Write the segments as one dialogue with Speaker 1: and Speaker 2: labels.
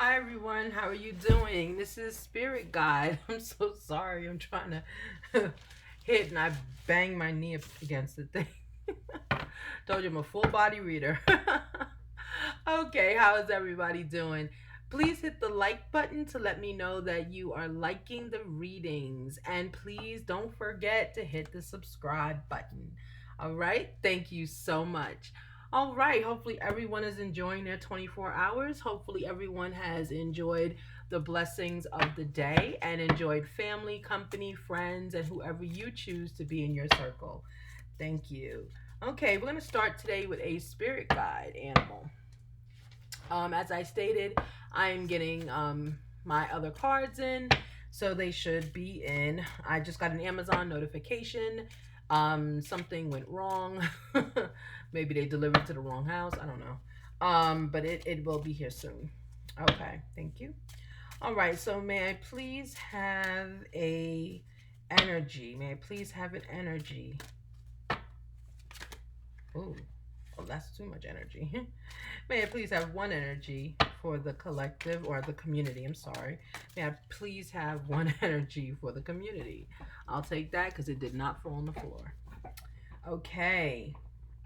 Speaker 1: Hi everyone, how are you doing? This is Spirit Guide. I'm so sorry. I'm trying to hit and I banged my knee up against the thing. Told you I'm a full body reader. Okay, how is everybody doing? Please hit the like button to let me know that you are liking the readings. And please don't forget to hit the subscribe button. All right, thank you so much. All right, hopefully everyone is enjoying their 24 hours. Hopefully everyone has enjoyed the blessings of the day and enjoyed family, company, friends, and whoever you choose to be in your circle. Thank you. Okay, we're going to start today with a spirit guide animal. As I stated, I am getting my other cards in, so they should be in. I just got an Amazon notification. Something went wrong. Maybe they delivered to the wrong house. I don't know. But it will be here soon. Okay, thank you. All right, so may I please have a energy? May I please have an energy? Ooh, oh, that's too much energy. May I please have one energy for the collective or the community? I'm sorry. May I please have one energy for the community? I'll take that because it did not fall on the floor. Okay.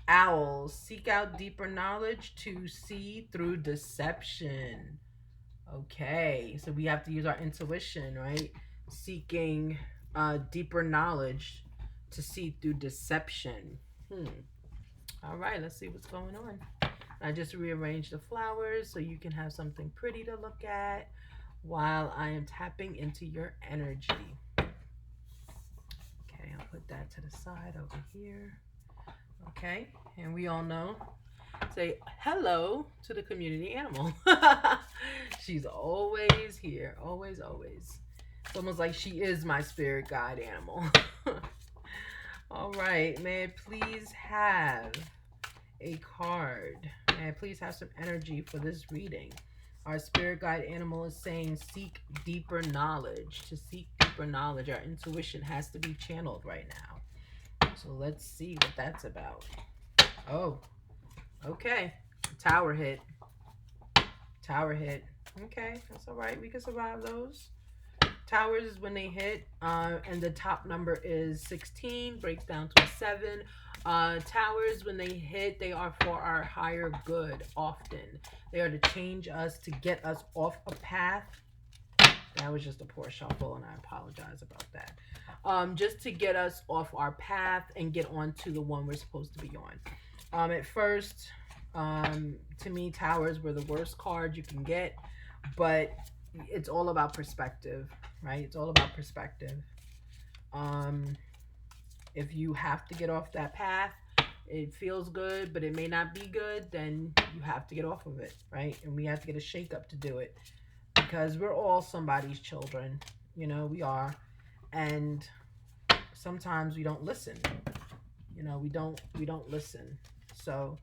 Speaker 1: Owls seek out deeper knowledge to see through deception. Okay. So we have to use our intuition, right? Seeking deeper knowledge to see through deception. All right, let's see what's going on. I just rearranged the flowers so you can have something pretty to look at while I am tapping into your energy. Okay, I'll put that to the side over here. Okay, and we all know, say hello to the community animal. She's always here, always, always. It's almost like she is my spirit guide animal. All right, may I please have a card? May I please have some energy for this reading? Our spirit guide animal is saying seek deeper knowledge. To seek deeper knowledge, our intuition has to be channeled right now. So let's see what that's about. Oh, okay. Tower hit. Tower hit. Okay, that's all right. We can survive those. Towers is when they hit, and the top number is 16, breaks down to a 7. Towers, when they hit, they are for our higher good often. They are to change us, to get us off a path. That was just a poor shuffle, and I apologize about that. Just to get us off our path and get onto the one we're supposed to be on. At first, to me, towers were the worst card you can get, but it's all about perspective, right? It's all about perspective. Um, if you have to get off that path, it feels good, but it may not be good, then you have to get off of it, right? And we have to get a shake up to do it because we're all somebody's children. We are. And sometimes we don't listen. We don't listen. So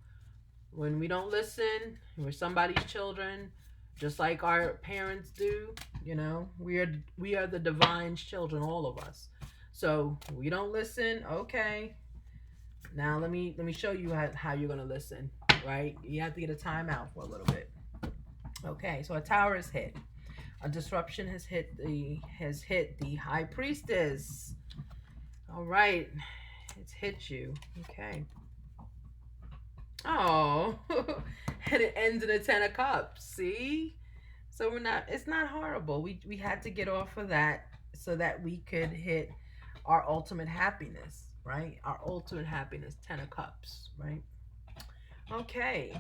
Speaker 1: when we don't listen, we're somebody's children, just like our parents do. We are the divine's children, all of us. So we don't listen. Okay, now let me show you how you're gonna listen. Right, you have to get a timeout for a little bit. Okay, so a tower is hit. A disruption has hit the high priestess. All right, it's hit you. Okay. Oh, and it ends in a 10 of cups. See, so it's not horrible. We had to get off of that so that we could hit our ultimate happiness, right? Our ultimate happiness, 10 of cups, right? Okay.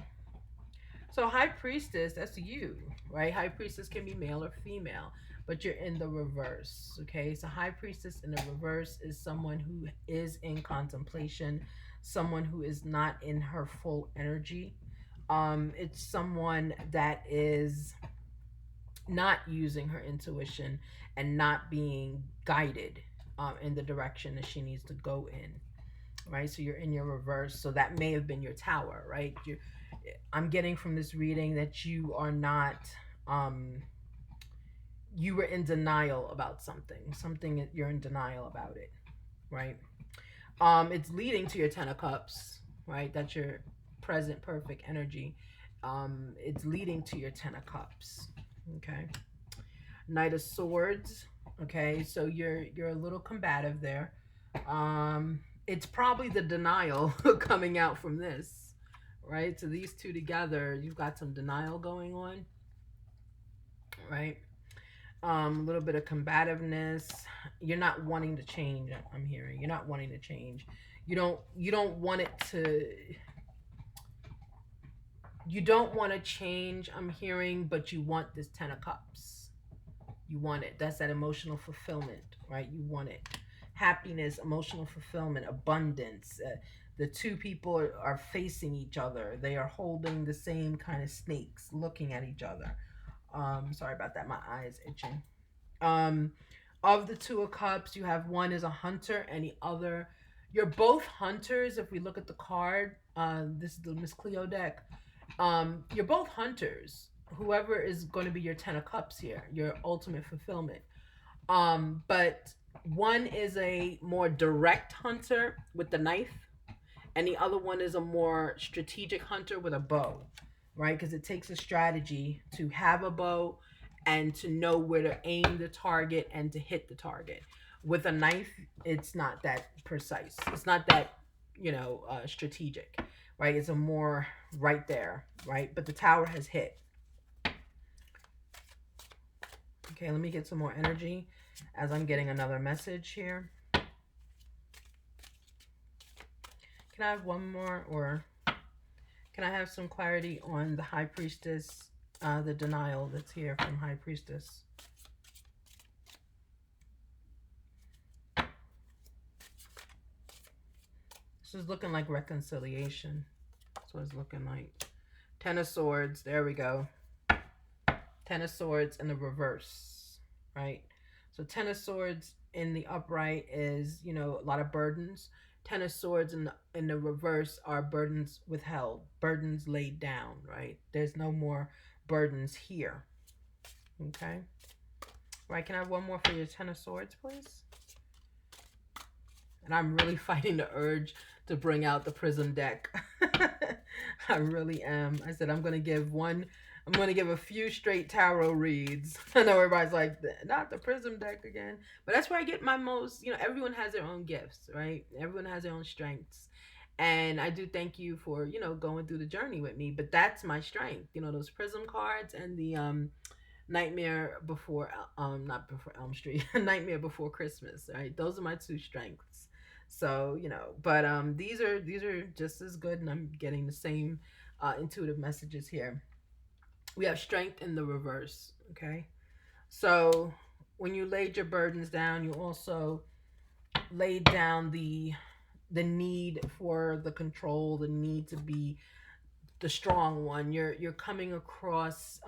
Speaker 1: So high priestess, that's you, right? High priestess can be male or female, but you're in the reverse. Okay. So high priestess in the reverse is someone who is in contemplation, someone who is not in her full energy. It's someone that is not using her intuition and not being guided in the direction that she needs to go in, right? So you're in your reverse. So that may have been your tower, right? I'm getting from this reading that you are not, um, you were in denial about something you're in denial about it, right? It's leading to your 10 of cups, right? That's your present perfect energy. It's leading to your 10 of cups. Okay. Knight of Swords. Okay, so you're a little combative there. It's probably the denial coming out from this, right? So these two together, you've got some denial going on, right? A little bit of combativeness. You're not wanting to change. I'm hearing you're not wanting to change. You don't want it to. You don't want to change. I'm hearing, but you want this Ten of Cups. You want it. That's that emotional fulfillment, right? You want it. Happiness, emotional fulfillment, abundance. The two people are facing each other. They are holding the same kind of snakes, looking at each other. Sorry about that. My eyes itching. Um, of the Two of Cups, you have one is a hunter and the other. You're both hunters. If we look at the card, this is the Miss Cleo deck. You're both hunters. Whoever is going to be your Ten of Cups here, your ultimate fulfillment. But one is a more direct hunter with the knife, and the other one is a more strategic hunter with a bow, right? Because it takes a strategy to have a bow and to know where to aim the target and to hit the target. With a knife, it's not that precise. It's not that, strategic, right? It's a more right there, right? But the tower has hit. Okay, let me get some more energy as I'm getting another message here. Can I have one more, or can I have some clarity on the High Priestess, the denial that's here from High Priestess? This is looking like reconciliation. That's what it's looking like. Ten of Swords. There we go. Ten of Swords in the reverse, right? So Ten of Swords in the upright is, a lot of burdens. Ten of Swords in the reverse are burdens withheld, burdens laid down, right? There's no more burdens here. Okay. Right, can I have one more for your Ten of Swords, please? And I'm really fighting the urge to bring out the Prism deck. I really am. I said I'm going to give a few straight tarot reads. I know everybody's like, not the Prism deck again. But that's where I get my most, everyone has their own gifts, right? Everyone has their own strengths. And I do thank you for, going through the journey with me. But that's my strength, those Prism cards and the Nightmare Before, not Before Elm Street, Nightmare Before Christmas, right? Those are my two strengths. So, but these are just as good, and I'm getting the same intuitive messages here. We have strength in the reverse, okay? So when you laid your burdens down, you also laid down the need for the control, the need to be the strong one. You're coming across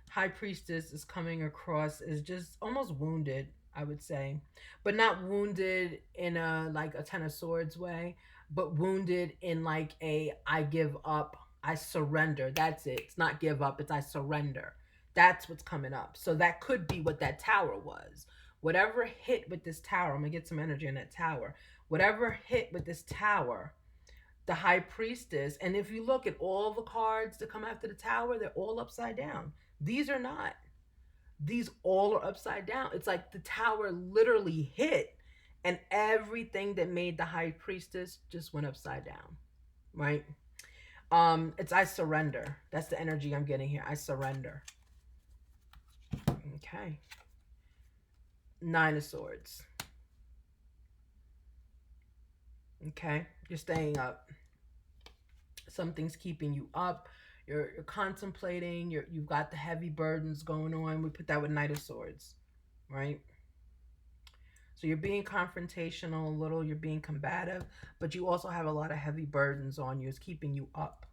Speaker 1: High Priestess is coming across as just almost wounded, I would say, but not wounded in a like a Ten of Swords way, but wounded in like a I give up, I surrender. That's it. It's not give up, it's I surrender. That's what's coming up. So that could be what that tower was. Whatever hit with this tower, I'm gonna get some energy in that tower. Whatever hit with this tower, the High Priestess. And if you look at all the cards that come after the tower, they're all upside down. These are not. These all are upside down. It's like the tower literally hit and everything that made the High Priestess just went upside down, right? It's I surrender. That's the energy I'm getting here. I surrender. Okay. Nine of Swords. Okay. You're staying up. Something's keeping you up. You're contemplating. You've got the heavy burdens going on. We put that with Knight of Swords, right? So you're being confrontational a little. You're being combative, but you also have a lot of heavy burdens on you. It's keeping you up.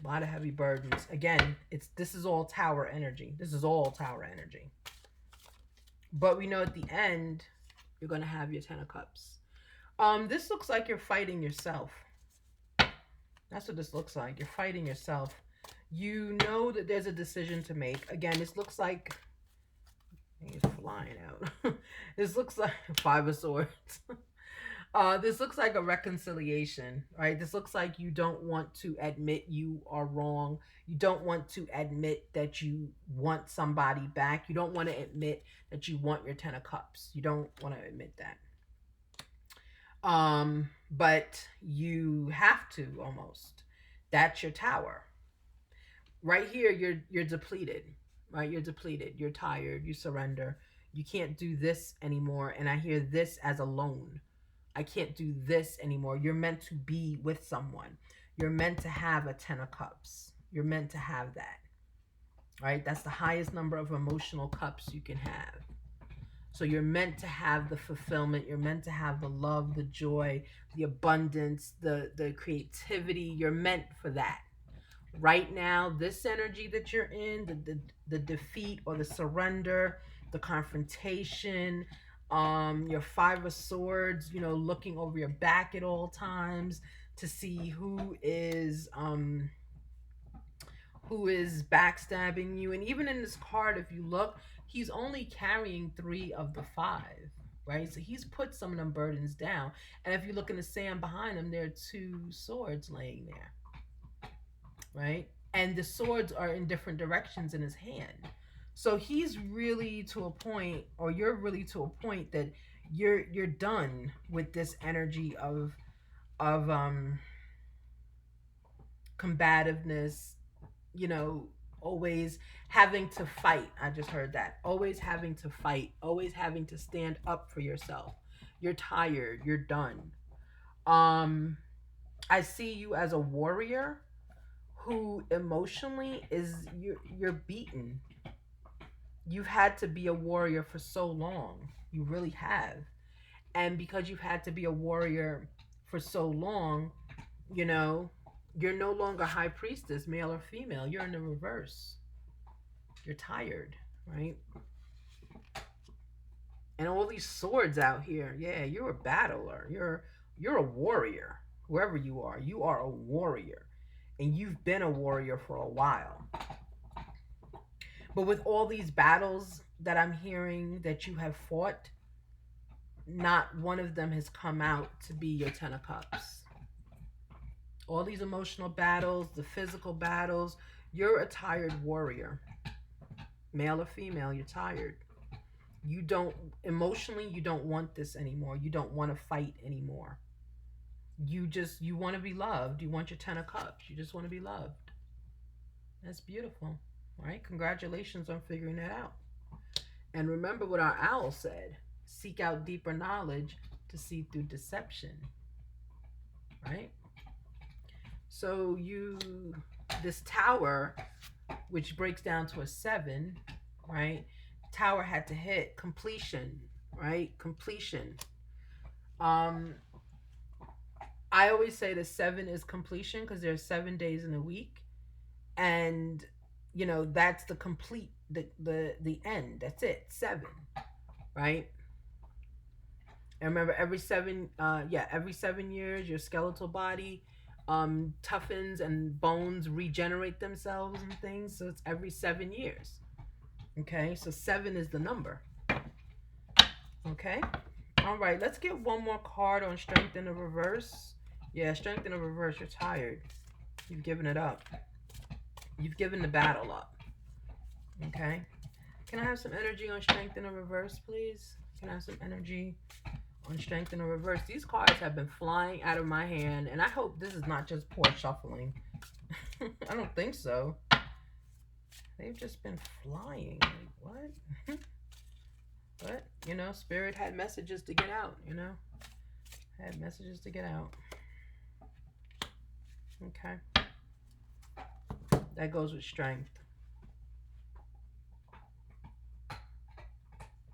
Speaker 1: A lot of heavy burdens. Again, this is all tower energy. This is all tower energy. But we know at the end, you're going to have your Ten of Cups. This looks like you're fighting yourself. That's what this looks like. You're fighting yourself. You know that there's a decision to make. Again, this looks like he's flying out. This looks like Five of Swords. This looks like a reconciliation, right? This looks like you don't want to admit you are wrong. You don't want to admit that you want somebody back. You don't want to admit that you want your 10 of cups. You don't want to admit that. But you have to almost. That's your tower. Right here, you're depleted. Right? You're depleted. You're tired. You surrender. You can't do this anymore. And I hear this as a loan. I can't do this anymore. You're meant to be with someone. You're meant to have a 10 of cups. You're meant to have that. Right? That's the highest number of emotional cups you can have. So you're meant to have the fulfillment. You're meant to have the love, the joy, the abundance, the creativity. You're meant for that. Right now, this energy that you're in, the defeat or the surrender, the confrontation, your 5 of swords, looking over your back at all times to see who is backstabbing you. And even in this card, if you look, he's only carrying 3 of the 5, right? So he's put some of them burdens down. And if you look in the sand behind him, there are 2 swords laying there, right? And the swords are in different directions in his hand. So he's really to a point, or you're really to a point that you're done with this energy of combativeness, you know, always having to fight. I just heard that. Always having to fight, always having to stand up for yourself. You're tired, you're done. Um I see you as a warrior who emotionally is you're beaten. You've had to be a warrior for so long. You really have. And because you've had to be a warrior for so long, you know, you're no longer high priestess, male or female. You're in the reverse. You're tired, right? And all these swords out here. Yeah, you're a battler. You're a warrior. Whoever you are a warrior. And you've been a warrior for a while. But with all these battles that I'm hearing that you have fought, not one of them has come out to be your 10 of cups. All these emotional battles, the physical battles, you're a tired warrior. Male or female, you're tired. You don't emotionally you don't want this anymore. You don't want to fight anymore. You want to be loved. You want your 10 of cups. You just want to be loved. That's beautiful. Right? Congratulations on figuring that out. And remember what our owl said: seek out deeper knowledge to see through deception. Right? So this tower, which breaks down to a 7, right? Tower had to hit completion, right? Completion. Um, I always say the 7 is completion because there's 7 days in a week, and that's the complete the end. That's it. 7, right? And remember, every 7 years, your skeletal body toughens and bones regenerate themselves and things. So it's every 7 years. Okay, so 7 is the number. Okay, all right. Let's get one more card on strength in the reverse. Yeah, strength in the reverse. You're tired. You've given it up. You've given the battle up. Okay. Can I have some energy on strength in the reverse, please? Can I have some energy on strength in the reverse? These cards have been flying out of my hand, and I hope this is not just poor shuffling. I don't think so. They've just been flying. Like, what? But, Spirit had messages to get out, Had messages to get out. Okay. That goes with strength.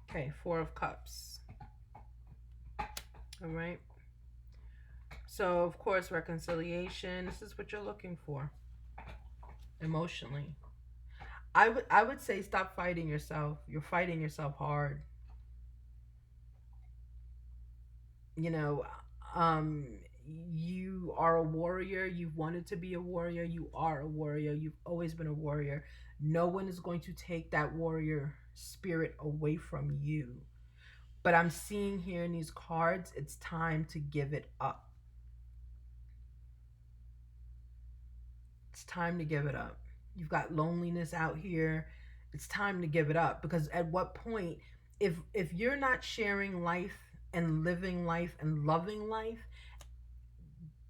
Speaker 1: Okay, 4 of Cups. All right. So, of course, reconciliation. This is what you're looking for emotionally. I would say stop fighting yourself. You're fighting yourself hard. You know, um you are a warrior. You've wanted to be a warrior. You are a warrior. You've always been a warrior. No one is going to take that warrior spirit away from you. But I'm seeing here in these cards, it's time to give it up. It's time to give it up. You've got loneliness out here. It's time to give it up, because at what point, if you're not sharing life and living life and loving life,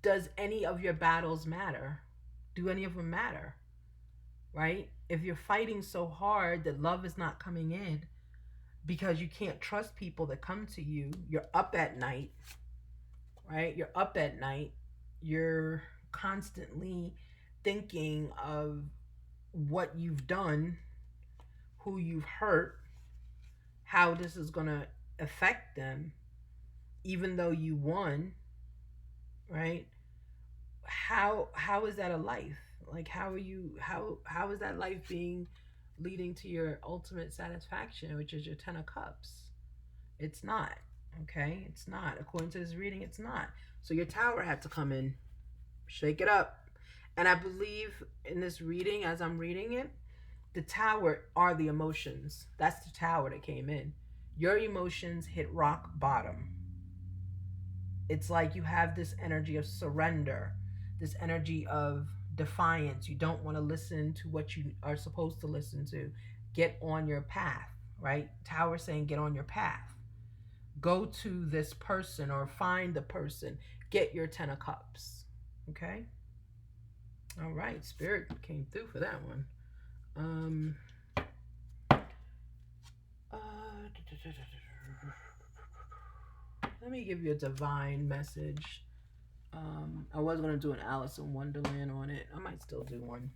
Speaker 1: does any of your battles matter? Do any of them matter? Right? If you're fighting so hard that love is not coming in because you can't trust people that come to you, you're up at night, right? You're up at night. You're constantly thinking of what you've done, who you've hurt, how this is going to affect them, even though you won, right? How is that a life? Like, how are you, how is that life being leading to your ultimate satisfaction, which is your 10 of cups? It's not. Okay, it's not. According to this reading, it's not. So your tower had to come in, shake it up. And I believe in this reading, as I'm reading it, the tower are the emotions. That's the tower that came in. Your emotions hit rock bottom. It's like you have this energy of surrender, this energy of defiance. You don't want to listen to what you are supposed to listen to. Get on your path, right? Tower saying get on your path. Go to this person or find the person. Get your 10 of cups. Okay? All right. Spirit came through for that one. Uh, let me give you a divine message. I was gonna do an Alice in Wonderland on it. I might still do one.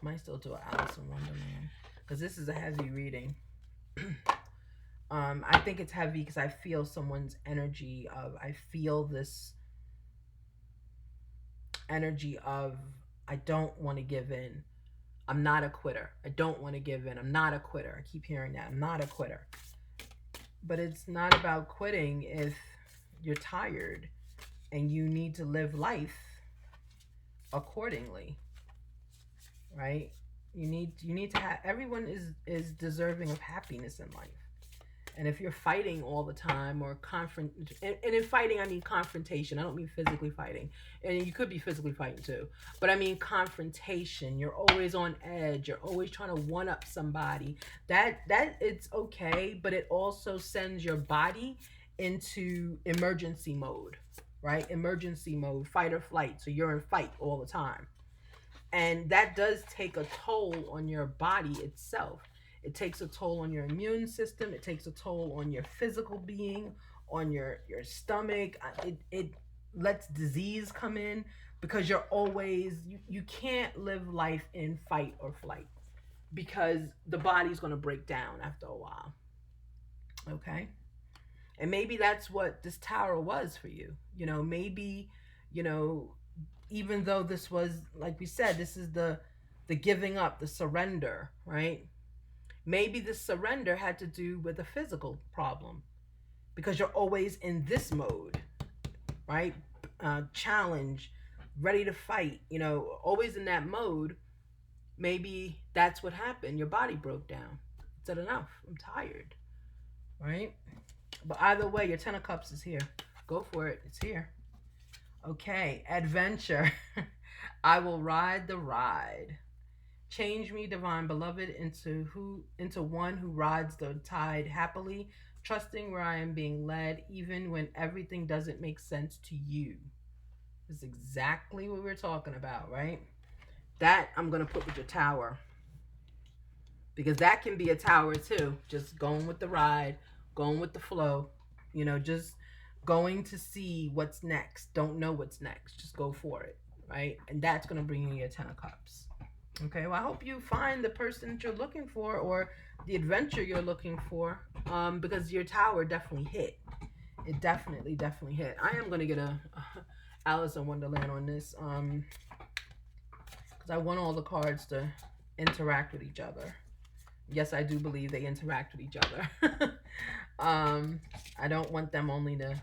Speaker 1: Might still do an Alice in Wonderland because this is a heavy reading. I think it's heavy because I feel someone's energy of. I feel this energy of. I don't want to give in. I'm not a quitter. I don't want to give in. I'm not a quitter. I keep hearing that. I'm not a quitter. But it's not about quitting if you're tired and you need to live life accordingly, right? You need to have, everyone is deserving of happiness in life. And if you're fighting all the time or and in fighting I mean confrontation. I don't mean physically fighting. And you could be physically fighting too. But I mean confrontation. You're always on edge. You're always trying to one up somebody. That it's okay, but it also sends your body into emergency mode, right? Emergency mode, fight or flight. So you're in fight all the time. And that does take a toll on your body itself. It takes a toll on your immune system. It takes a toll on your physical being, on your stomach. It lets disease come in because you're always, you can't live life in fight or flight because the body's going to break down after a while. Okay? And maybe that's what this tower was for you. Maybe, you know, even though this was, like we said, this is the giving up, the surrender, right? Maybe the surrender had to do with a physical problem because you're always in this mode, right? Challenge, ready to fight, always in that mode. Maybe that's what happened. Your body broke down. It said, enough, I'm tired, right? But either way, your 10 of cups is here. Go for it. It's here. Okay, adventure. I will ride the ride. Change me, divine beloved, into one who rides the tide happily, trusting where I am being led, even when everything doesn't make sense to you. This is exactly what we're talking about, right? That I'm gonna put with your tower. Because that can be a tower too. Just going with the ride, going with the flow, just going to see what's next. Don't know what's next. Just go for it, right? And that's gonna bring you your 10 of cups. Okay, well, I hope you find the person that you're looking for or the adventure you're looking for, because your tower definitely hit. It definitely hit. I am going to get a Alice in Wonderland on this, because I want all the cards to interact with each other. Yes, I do believe they interact with each other. I don't want them only to...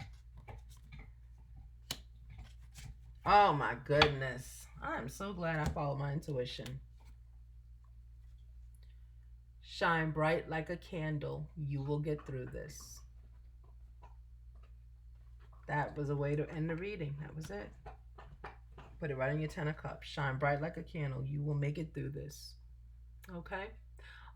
Speaker 1: Oh my goodness. I'm so glad I followed my intuition. Shine bright like a candle. You will get through this. That was a way to end the reading. That was it. Put it right in your 10 of cups. Shine bright like a candle. You will make it through this. Okay?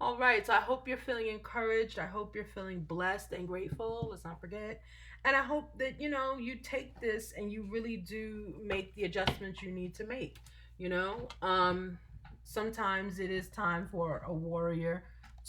Speaker 1: All right. So I hope you're feeling encouraged. I hope you're feeling blessed and grateful. Let's not forget. And I hope that, you take this and you really do make the adjustments you need to make. You know, sometimes it is time for a warrior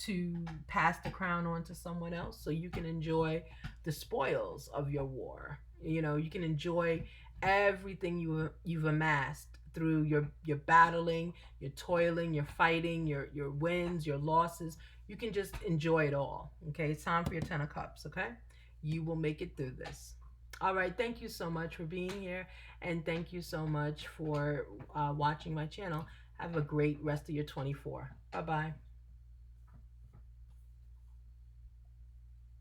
Speaker 1: to pass the crown on to someone else so you can enjoy the spoils of your war. You can enjoy everything you've amassed through your battling, your toiling, your fighting, your wins, your losses. You can just enjoy it all. Okay, it's time for your 10 of cups. Okay, you will make it through this. All right, thank you so much for being here, and thank you so much for watching my channel. Have a great rest of your 24. Bye bye.